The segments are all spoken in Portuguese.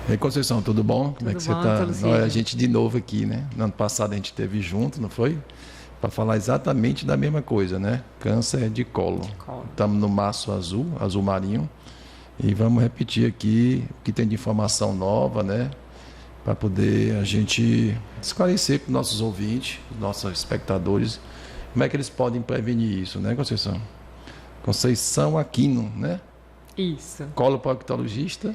E aí, Conceição, tudo bom? Como é que você está? A gente de novo aqui, né? No ano passado a gente esteve junto, não foi? Para falar exatamente da mesma coisa, né? Câncer de colo. Estamos no março azul, azul marinho, e vamos repetir aqui o que tem de informação nova, né? Para poder a gente esclarecer para os nossos ouvintes, nossos espectadores, como é que eles podem prevenir isso, né, Conceição? Conceição Aquino, né? Isso. Coloproctologista.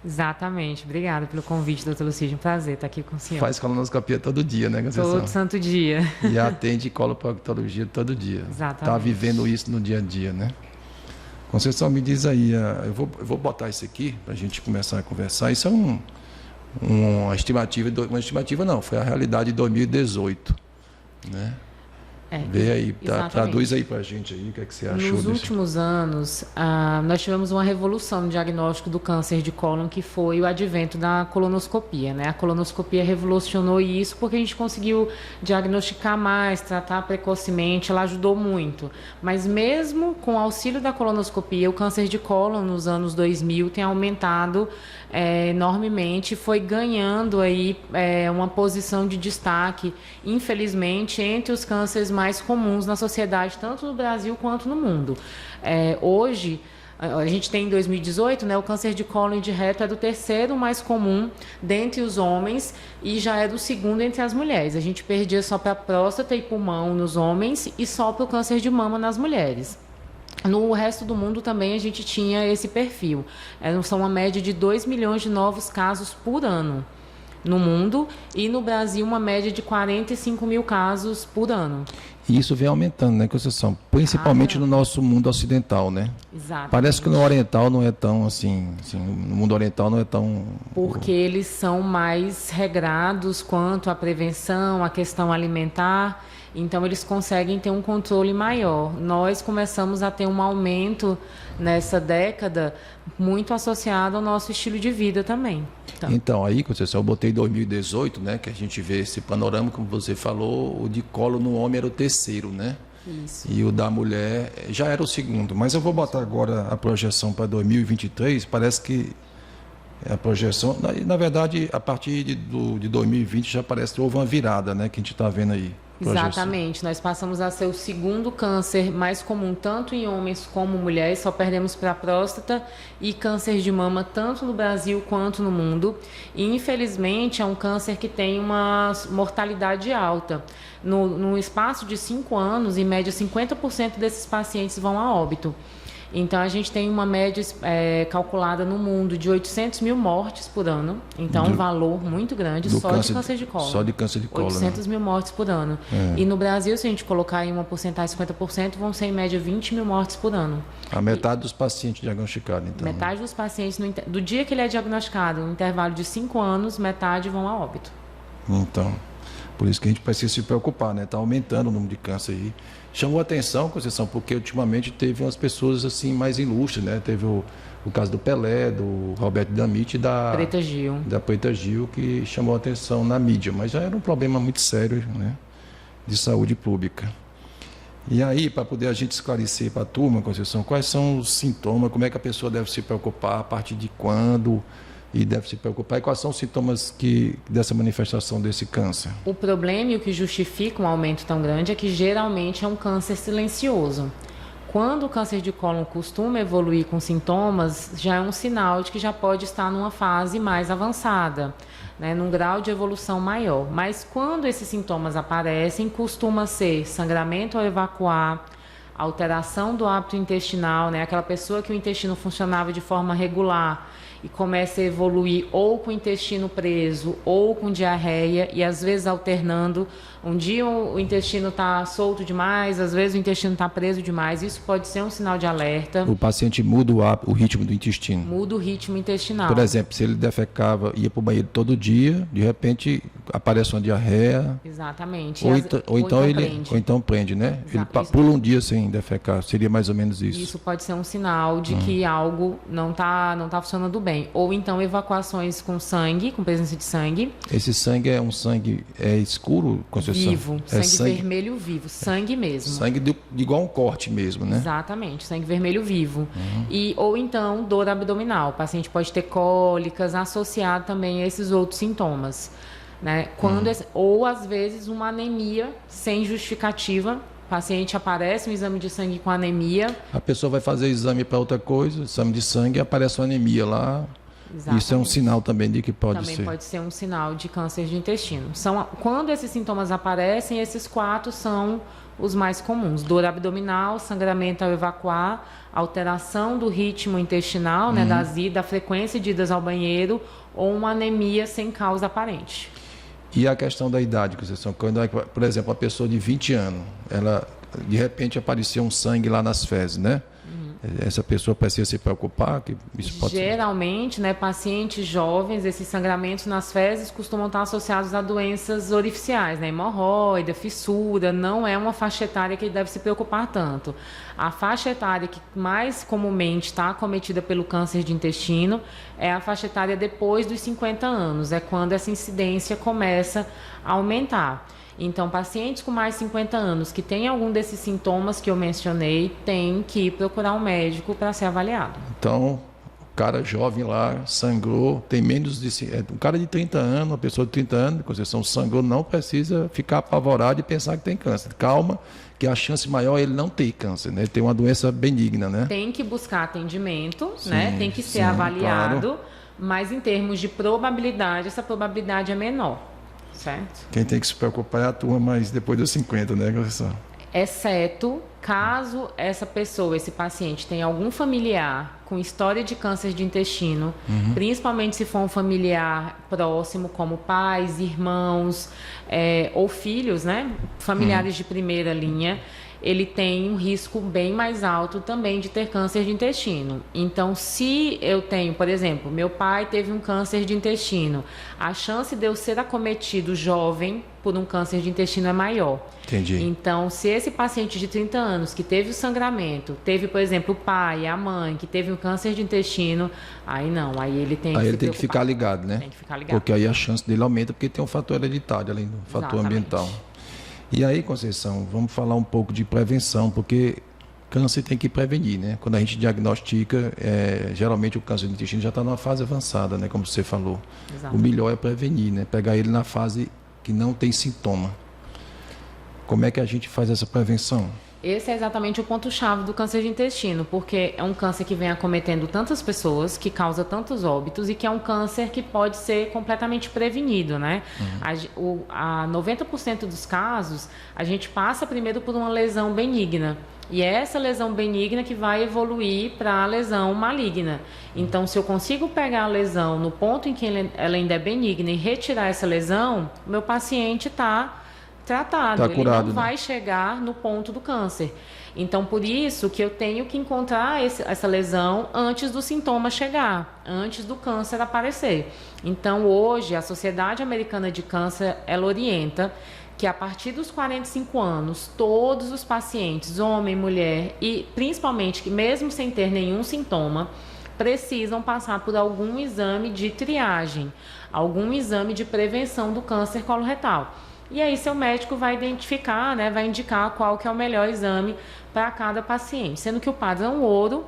Exatamente. Obrigada pelo convite, doutor Lucídio. Um prazer estar aqui com o senhor. Faz colonoscopia todo dia, né, Conceição? Todo santo dia. E atende coloproctologia todo dia. Exatamente. Está vivendo isso no dia a dia, né? Conceição, me diz aí, eu vou botar isso aqui para a gente começar a conversar. Isso é uma estimativa não, foi a realidade de 2018, né? Vê aí, traduz aí para a gente aí, o que é que você achou Nos últimos anos, nós tivemos uma revolução no diagnóstico do câncer de cólon, que foi o advento da colonoscopia, né? A colonoscopia revolucionou isso porque a gente conseguiu diagnosticar mais, tratar precocemente, ela ajudou muito. Mas mesmo com o auxílio da colonoscopia, o câncer de cólon nos anos 2000 tem aumentado enormemente, foi ganhando aí uma posição de destaque, infelizmente, entre os cânceres mais comuns na sociedade, tanto no Brasil quanto no mundo. Hoje, a gente tem em 2018, né, o câncer de cólon e de reto é do terceiro mais comum dentre os homens e já é do segundo entre as mulheres. A gente perdia só para próstata e pulmão nos homens e só para o câncer de mama nas mulheres. No resto do mundo também a gente tinha esse perfil. São uma média de 2 milhões de novos casos por ano no mundo e no Brasil uma média de 45 mil casos por ano. E isso vem aumentando, né, Conceição? Principalmente no nosso mundo ocidental, né? Exatamente. Parece que no oriental não é tão assim, no mundo oriental não é tão... Porque eles são mais regrados quanto à prevenção, à questão alimentar, então eles conseguem ter um controle maior. Nós começamos a ter um aumento nessa década muito associado ao nosso estilo de vida também. Então aí, Conceição, eu botei 2018, né, que a gente vê esse panorama, como você falou, o de colo no homem era o terceiro, né? Isso. E o da mulher já era o segundo. Mas eu vou botar agora a projeção para 2023, parece que a projeção, na verdade, a partir de 2020 já parece que houve uma virada, né, que a gente está vendo aí. Exatamente, nós passamos a ser o segundo câncer mais comum, tanto em homens como mulheres, só perdemos para a próstata e câncer de mama, tanto no Brasil quanto no mundo. E, infelizmente, é um câncer que tem uma mortalidade alta. No espaço de 5 anos, em média, 50% desses pacientes vão a óbito. Então, a gente tem uma média calculada no mundo de 800 mil mortes por ano. Então, um valor muito grande só de câncer de colo. Só de câncer de colo. 800 mil mortes por ano. E no Brasil, se a gente colocar em uma porcentagem de 50%, vão ser em média 20 mil mortes por ano. A metade dos pacientes diagnosticados, então. Metade dos pacientes, do dia que ele é diagnosticado, no intervalo de 5 anos, metade vão a óbito. Então, por isso que a gente precisa se preocupar, né? Está aumentando o número de câncer aí. Chamou a atenção, Conceição, porque ultimamente teve umas pessoas assim mais ilustres, né? Teve o caso do Pelé, do Roberto Dinamite e da Preta Gil, que chamou a atenção na mídia, mas já era um problema muito sério, né, de saúde pública. E aí, para poder a gente esclarecer para a turma, Conceição, quais são os sintomas, como é que a pessoa deve se preocupar, a partir de quando... E deve se preocupar. E quais são os sintomas dessa manifestação desse câncer? O problema e o que justifica um aumento tão grande é que geralmente é um câncer silencioso. Quando o câncer de cólon costuma evoluir com sintomas, já é um sinal de que já pode estar numa fase mais avançada, né, num grau de evolução maior. Mas quando esses sintomas aparecem, costuma ser sangramento ao evacuar, alteração do hábito intestinal, né, aquela pessoa que o intestino funcionava de forma regular e começa a evoluir ou com o intestino preso ou com diarreia e às vezes alternando. Um dia o intestino está solto demais, às vezes o intestino está preso demais. Isso pode ser um sinal de alerta. O paciente muda o ritmo do intestino. Muda o ritmo intestinal. Por exemplo, se ele defecava, ia para o banheiro todo dia, de repente aparece uma diarreia. Exatamente. Ou então prende, né? Ele pula um dia sem defecar. Seria mais ou menos isso. Isso pode ser um sinal de que algo não tá funcionando bem. Ou então evacuações com sangue, com presença de sangue. Esse sangue é um sangue escuro, Conceição? Vivo, sangue vermelho vivo, sangue mesmo. Sangue de igual um corte mesmo, né? Exatamente, sangue vermelho vivo. Ou então dor abdominal. O paciente pode ter cólicas associado também a esses outros sintomas. Né? Ou às vezes uma anemia sem justificativa. O paciente aparece um exame de sangue com anemia. A pessoa vai fazer exame para outra coisa, exame de sangue, e aparece uma anemia lá. Exatamente. Isso é um sinal também de que pode ser. Também pode ser um sinal de câncer de intestino. Quando esses sintomas aparecem, esses 4 são os mais comuns: dor abdominal, sangramento ao evacuar, alteração do ritmo intestinal, né, da frequência de idas ao banheiro, ou uma anemia sem causa aparente. E a questão da idade, Conceição, quando, por exemplo, uma pessoa de 20 anos, ela de repente apareceu um sangue lá nas fezes, né? Essa pessoa precisa se preocupar? Que isso pode Geralmente, né, pacientes jovens, esses sangramentos nas fezes costumam estar associados a doenças orificiais, né, hemorroida, fissura. Não é uma faixa etária que deve se preocupar tanto. A faixa etária que mais comumente está acometida pelo câncer de intestino é a faixa etária depois dos 50 anos, é quando essa incidência começa a aumentar. Então, pacientes com mais de 50 anos que têm algum desses sintomas que eu mencionei, têm que procurar um médico para ser avaliado. Então, o cara jovem lá, sangrou, tem menos de... um cara de 30 anos, uma pessoa de 30 anos, Conceição, sangrou, não precisa ficar apavorado e pensar que tem câncer. Calma, que a chance maior é ele não ter câncer, né? Ele tem uma doença benigna, né? Tem que buscar atendimento, né? Tem que ser avaliado, claro. Mas em termos de probabilidade, essa probabilidade é menor. Certo. Quem tem que se preocupar é a turma mais depois dos 50, né, Conceição? Exceto caso essa pessoa, esse paciente, tenha algum familiar com história de câncer de intestino, principalmente se for um familiar próximo, como pais, irmãos ou filhos, né, familiares de primeira linha, ele tem um risco bem mais alto também de ter câncer de intestino. Então, se eu tenho, por exemplo, meu pai teve um câncer de intestino, a chance de eu ser acometido jovem por um câncer de intestino é maior. Entendi. Então, se esse paciente de 30 anos que teve o sangramento, teve, por exemplo, o pai, a mãe, que teve um câncer de intestino, aí ele tem que ficar ligado, né? Tem que ficar ligado. Porque aí a chance dele aumenta, porque tem um fator hereditário, além do fator ambiental. E aí, Conceição, vamos falar um pouco de prevenção, porque câncer tem que prevenir, né? Quando a gente diagnostica, geralmente o câncer do intestino já está numa fase avançada, né? Como você falou. Exato. O melhor é prevenir, né? Pegar ele na fase que não tem sintoma. Como é que a gente faz essa prevenção? Esse é exatamente o ponto-chave do câncer de intestino, porque é um câncer que vem acometendo tantas pessoas, que causa tantos óbitos e que é um câncer que pode ser completamente prevenido, né? 90% dos casos, a gente passa primeiro por uma lesão benigna. E é essa lesão benigna que vai evoluir para a lesão maligna. Então, se eu consigo pegar a lesão no ponto em que ela ainda é benigna e retirar essa lesão, meu paciente está tratado, ele curado, não vai chegar no ponto do câncer. Então, por isso que eu tenho que encontrar essa lesão antes do sintoma chegar, antes do câncer aparecer. Então, hoje, a Sociedade Americana de Câncer, ela orienta que a partir dos 45 anos, todos os pacientes, homem, mulher, e principalmente que mesmo sem ter nenhum sintoma, precisam passar por algum exame de triagem, algum exame de prevenção do câncer coloretal. E aí seu médico vai identificar, né, vai indicar qual que é o melhor exame para cada paciente, sendo que o padrão ouro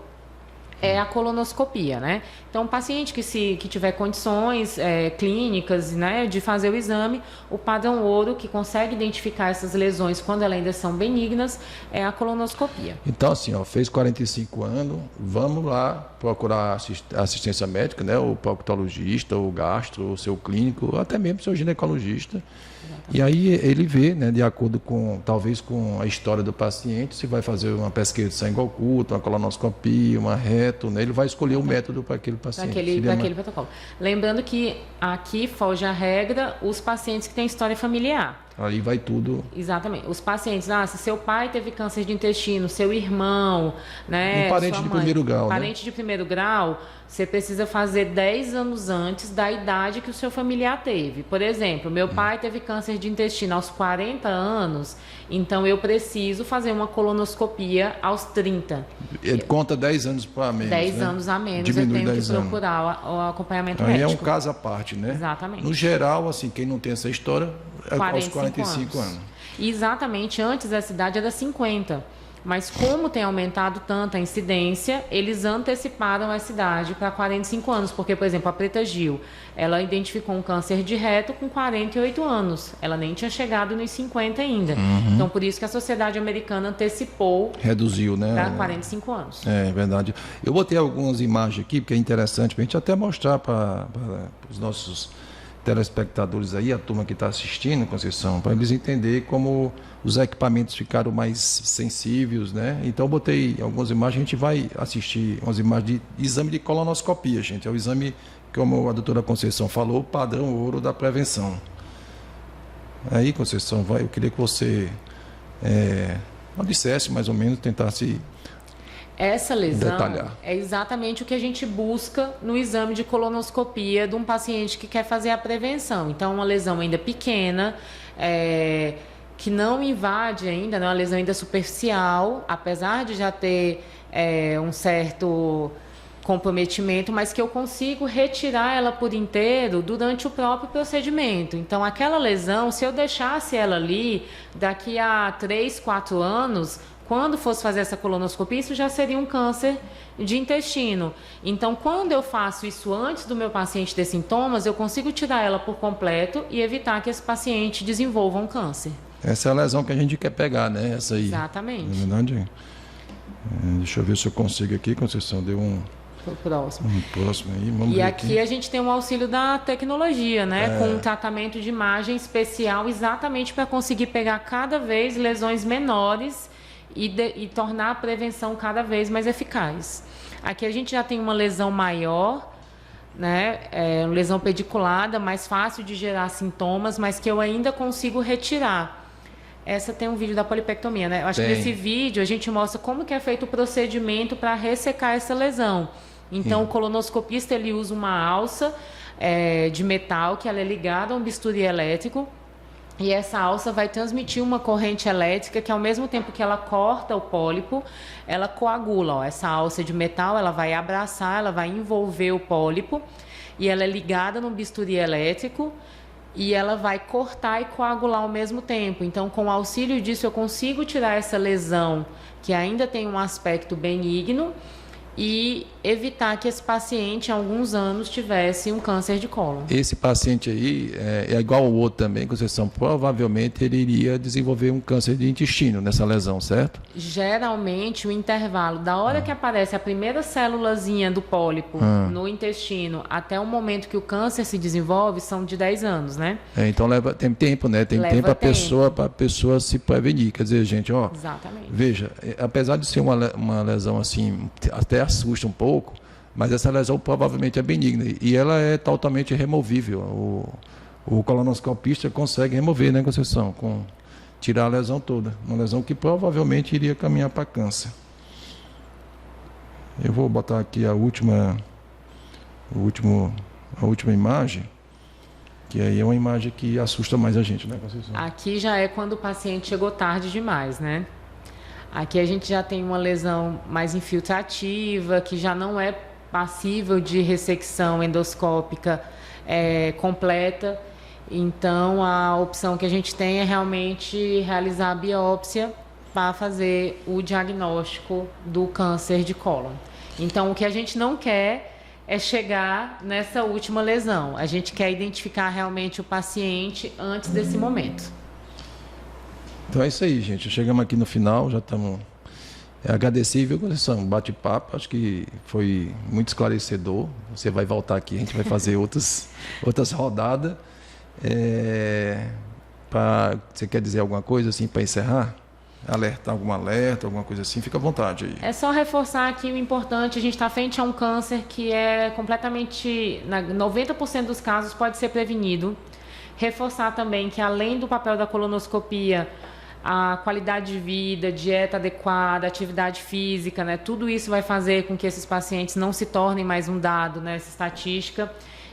é a colonoscopia, né? Então, o paciente que tiver condições clínicas, né, de fazer o exame, o padrão ouro que consegue identificar essas lesões quando elas ainda são benignas é a colonoscopia. Então, assim, fez 45 anos, vamos lá procurar assistência médica, né? O proctologista, o gastro, o seu clínico, até mesmo o seu ginecologista. Exatamente. E aí ele vê, né, de acordo com, talvez com a história do paciente, se vai fazer uma pesquisa de sangue oculto, uma colonoscopia, uma reto, né? Ele vai escolher o método para aquele paciente. Para aquele protocolo. Lembrando que aqui foge a regra os pacientes que têm história familiar. Aí vai tudo. Exatamente. Os pacientes, se seu pai teve câncer de intestino, seu irmão, né? Um parente de primeiro grau, parente de primeiro grau, você precisa fazer 10 anos antes da idade que o seu familiar teve. Por exemplo, meu pai teve câncer de intestino aos 40 anos, então eu preciso fazer uma colonoscopia aos 30. Ele conta 10 anos para menos, 10 né? anos a menos, Diminui eu tenho 10 que procurar o acompanhamento Aí médico. é um caso à parte, né? Exatamente. No geral, assim, quem não tem essa história, é aos 45 anos. E exatamente, antes essa idade era 50. Mas como tem aumentado tanto a incidência, eles anteciparam essa idade para 45 anos. Porque, por exemplo, a Preta Gil, ela identificou um câncer de reto com 48 anos. Ela nem tinha chegado nos 50 ainda. Então, por isso que a Sociedade Americana antecipou. Reduziu, né? Para 45 anos. É verdade. Eu botei algumas imagens aqui, porque é interessante para a gente até mostrar para os nossos telespectadores aí, a turma que está assistindo, Conceição, para eles entenderem como os equipamentos ficaram mais sensíveis, né? Então, eu botei algumas imagens, a gente vai assistir umas imagens de exame de colonoscopia, gente. É o exame, como a doutora Conceição falou, o padrão ouro da prevenção. Aí, Conceição, eu queria que você dissesse mais ou menos, tentasse essa lesão detalhar. É exatamente o que a gente busca no exame de colonoscopia de um paciente que quer fazer a prevenção. Então, uma lesão ainda pequena, que não invade ainda, não é uma lesão ainda superficial, apesar de já ter um certo comprometimento, mas que eu consigo retirar ela por inteiro durante o próprio procedimento. Então, aquela lesão, se eu deixasse ela ali, daqui a 3, 4 anos... Quando fosse fazer essa colonoscopia, isso já seria um câncer de intestino. Então, quando eu faço isso antes do meu paciente ter sintomas, eu consigo tirar ela por completo e evitar que esse paciente desenvolva um câncer. Essa é a lesão que a gente quer pegar, né? Essa aí. Exatamente. Na verdade, deixa eu ver se eu consigo aqui, Conceição, deu um próximo. Próximo aí, vamos e ver aqui a gente tem um auxílio da tecnologia, né? Com um tratamento de imagem especial exatamente para conseguir pegar cada vez lesões menores e tornar a prevenção cada vez mais eficaz. Aqui a gente já tem uma lesão maior, né? Uma lesão pediculada, mais fácil de gerar sintomas, mas que eu ainda consigo retirar. Essa tem um vídeo da polipectomia, né? Eu acho que nesse vídeo a gente mostra como que é feito o procedimento para ressecar essa lesão. Então, o colonoscopista ele usa uma alça de metal que ela é ligada a um bisturi elétrico. E essa alça vai transmitir uma corrente elétrica que, ao mesmo tempo que ela corta o pólipo, ela coagula. Ó. Essa alça de metal, ela vai abraçar, ela vai envolver o pólipo e ela é ligada no bisturi elétrico e ela vai cortar e coagular ao mesmo tempo. Então, com o auxílio disso, eu consigo tirar essa lesão que ainda tem um aspecto benigno e evitar que esse paciente, em alguns anos, tivesse um câncer de cólon. Esse paciente aí é igual ao outro também, Conceição. Provavelmente ele iria desenvolver um câncer de intestino nessa lesão, certo? Geralmente, o intervalo da hora que aparece a primeira célulazinha do pólipo no intestino até o momento que o câncer se desenvolve são de 10 anos, né? Então tem tempo, né? Tem tempo para a pessoa se prevenir. Quer dizer, gente, ó. Exatamente. Veja, apesar de ser uma lesão assim, até assusta um pouco, mas essa lesão provavelmente é benigna e ela é totalmente removível. O colonoscopista consegue remover, né, Conceição? Tirar a lesão toda. Uma lesão que provavelmente iria caminhar para câncer. Eu vou botar aqui a última imagem, que aí é uma imagem que assusta mais a gente, né, Conceição? Aqui já é quando o paciente chegou tarde demais, né? Aqui a gente já tem uma lesão mais infiltrativa, que já não é passível de ressecção endoscópica completa. Então, a opção que a gente tem é realmente realizar a biópsia para fazer o diagnóstico do câncer de cólon. Então, o que a gente não quer é chegar nessa última lesão. A gente quer identificar realmente o paciente antes desse momento. Então é isso aí, gente. Chegamos aqui no final, já estamos agradecível, Conceição, bate-papo, acho que foi muito esclarecedor. Você vai voltar aqui, a gente vai fazer outras rodadas. Você quer dizer alguma coisa assim para encerrar? Algum alerta, alguma coisa assim? Fica à vontade aí. É só reforçar aqui o importante, a gente está frente a um câncer que é completamente, 90% dos casos pode ser prevenido. Reforçar também que, além do papel da colonoscopia, a qualidade de vida, dieta adequada, atividade física, né? Tudo isso vai fazer com que esses pacientes não se tornem mais um dado, né? Essa estatística.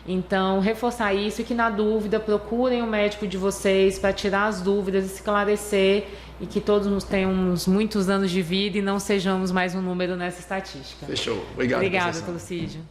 Então, reforçar isso e que, na dúvida, procurem o médico de vocês para tirar as dúvidas, esclarecer e que todos tenhamos muitos anos de vida e não sejamos mais um número nessa estatística. Fechou. Obrigado. Obrigada, Lucídio.